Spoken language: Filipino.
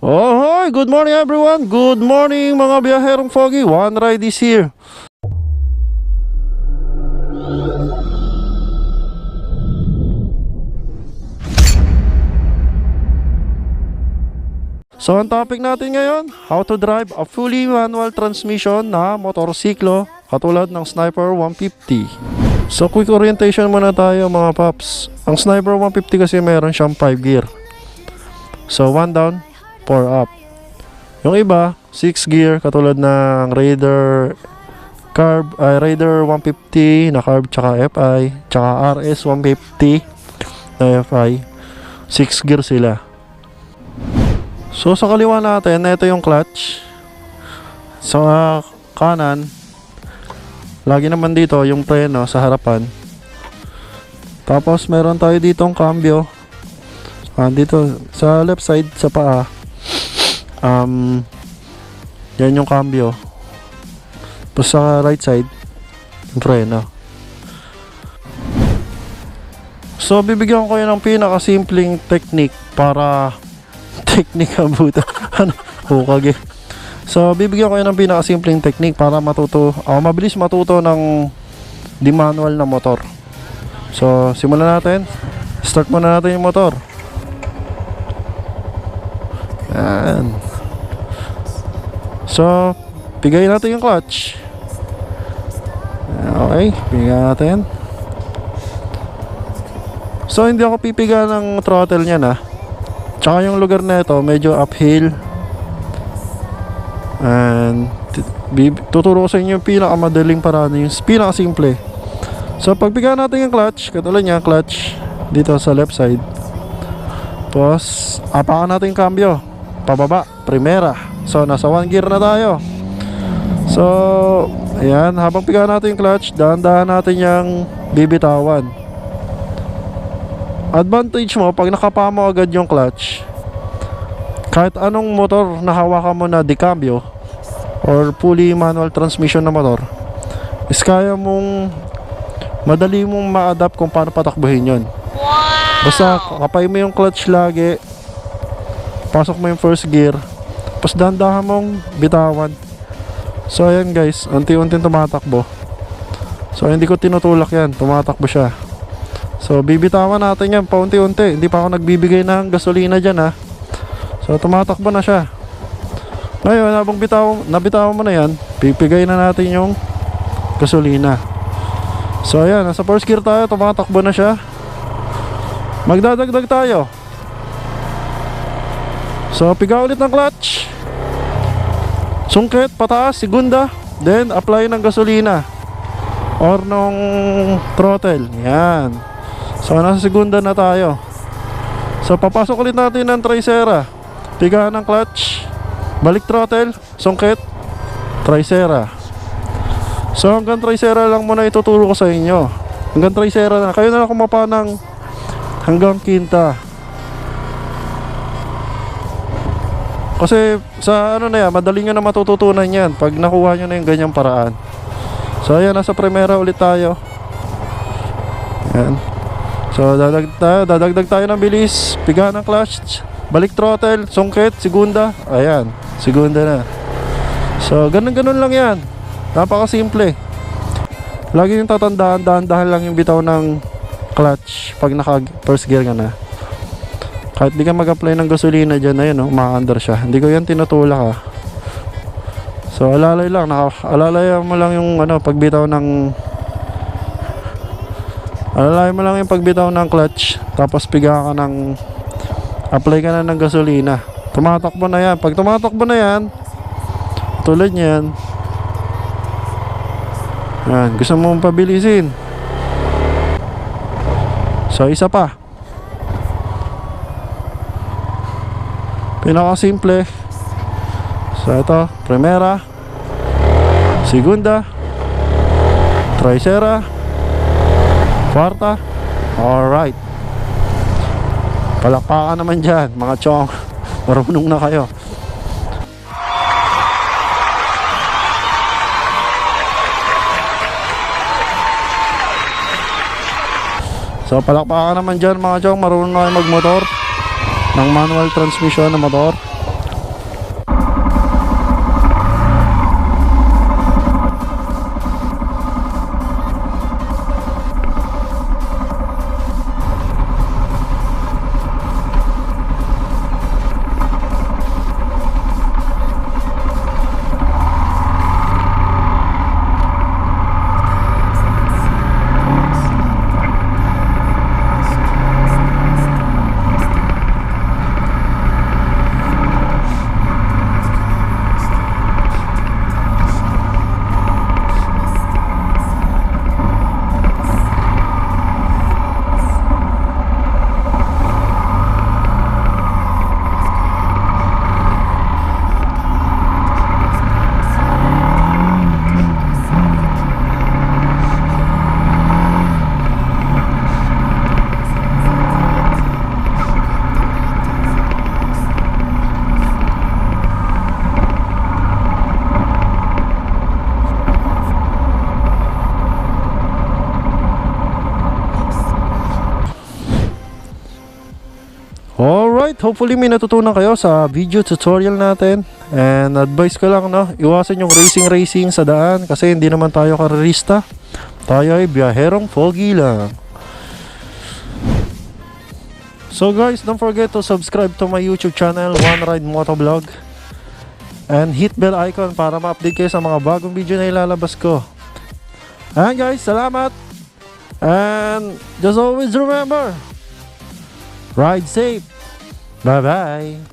Oh, hi! Good morning everyone! Good morning mga biyaherong foggy! One ride is here! So ang topic natin ngayon, how to drive a fully manual transmission na motorsiklo katulad ng Sniper 150. So quick orientation muna tayo mga paps. Ang Sniper 150 kasi meron siyang 5 gear. So 1 down, 4 up. Yung iba, 6 gear katulad ng Raider Raider 150 na carb tsaka FI, tsaka RS 150 na FI. 6 gear sila. So sa kaliwa natin, ito yung clutch. Sa kanan, lagi naman dito yung preno sa harapan. Tapos meron tayo ditong cambio. Dito sa left side sa paa. Yan yung cambio. Tapos sa right side, yung preno. So bibigyan ko kayo ng pinakasimpleng technique para technique abuta. Ano? Hukag eh. So bibigyan ko kayo ng pinakasimpleng technique para mabilis matuto ng di manual na motor. So simulan natin. Start muna natin yung motor. Yan. So pigay natin yung clutch. Okay, pigay natin. So hindi ako pipiga ng throttle niya na. Tsaka yung lugar na ito medyo uphill. And tuturo ko sa inyo yung pinakamadaling paraan, yung pinakasimple. So pagpiga natin yung clutch, katulad niya clutch dito sa left side. Tapos apakan natin yung cambio. Pababa, primera. So nasa 1 gear na tayo. So ayan, habang piga natin yung clutch, dahan-dahan natin yung bibitawan. Advantage mo pag nakapa mo agad yung clutch, kahit anong motor na hawakan mo na di cambio or fully manual transmission na motor, is kaya mong madali mong ma-adapt kung paano patakbuhin yun. Basta kapay mo yung clutch lagi, pasok mo yung first gear, tapos dahan-dahan mong bitawan. So ayan guys, unti-unti tumatakbo. So hindi ko tinutulak yan, tumatakbo siya. So bibitawan natin yan paunti-unti. Hindi pa ako nagbibigay ng gasolina dyan ha. So tumatakbo na siya. Ngayon habang nabitawan mo na yan, pipigay na natin yung gasolina. So ayan, nasa first gear tayo, tumatakbo na siya. Magdadagdag tayo. So piga ulit ng clutch, sungkit, pataas, segunda, then apply ng gasolina or nung throttle. Yan. So nasa segunda na tayo. So papasok ulit natin ng tricera. Piga ng clutch, balik throttle, sungkit, tricera. So hanggang tricera lang muna ituturo ko sa inyo. Hanggang tricera na. Kayo na lang kumapa ng hanggang quinta. Kasi sa ano na yan, madali nyo na matututunan yan pag nakuha nyo na yung ganyang paraan. So ayan, nasa primera ulit tayo. Ayan. So dadagdag tayo ng bilis. Piga ng clutch, balik throttle, sungkit, segunda. Ayan, segunda na. So ganun lang yan. Napakasimple. Lagi yung tatandaan, dahan-dahan lang yung bitaw ng clutch pag naka first gear ka na. Kahit di ka mag-apply ng gasolina dyan, ayun, ma-under siya. Hindi ko yan tinutulak ha. So alalay lang, alalay mo lang yung pagbitaw ng clutch. Tapos piga ka ng apply ka na ng gasolina. Tumatakbo na yan. Pag tumatakbo na yan, tulad yan, yan, gusto mong pabilisin. So isa pa, pinakasimple. So ito, primera, segunda, tricera, kwarta. Alright, palakpakan naman dyan mga chong. Marunong na kayo. So palakpakan naman dyan mga chong. Marunong na kayo magmotor ng manual transmission na motor. hopefully may natutunan kayo sa video tutorial natin. And advice ko lang, no, iwasan yung racing sa daan kasi hindi naman tayo karerista. Tayo ay biyaherong pogi lang. So guys, don't forget to subscribe to my YouTube channel, One Ride Motovlog. And hit bell icon para ma-update kayo sa mga bagong video na ilalabas ko. And guys, salamat. And just always remember, ride safe. Bye-bye.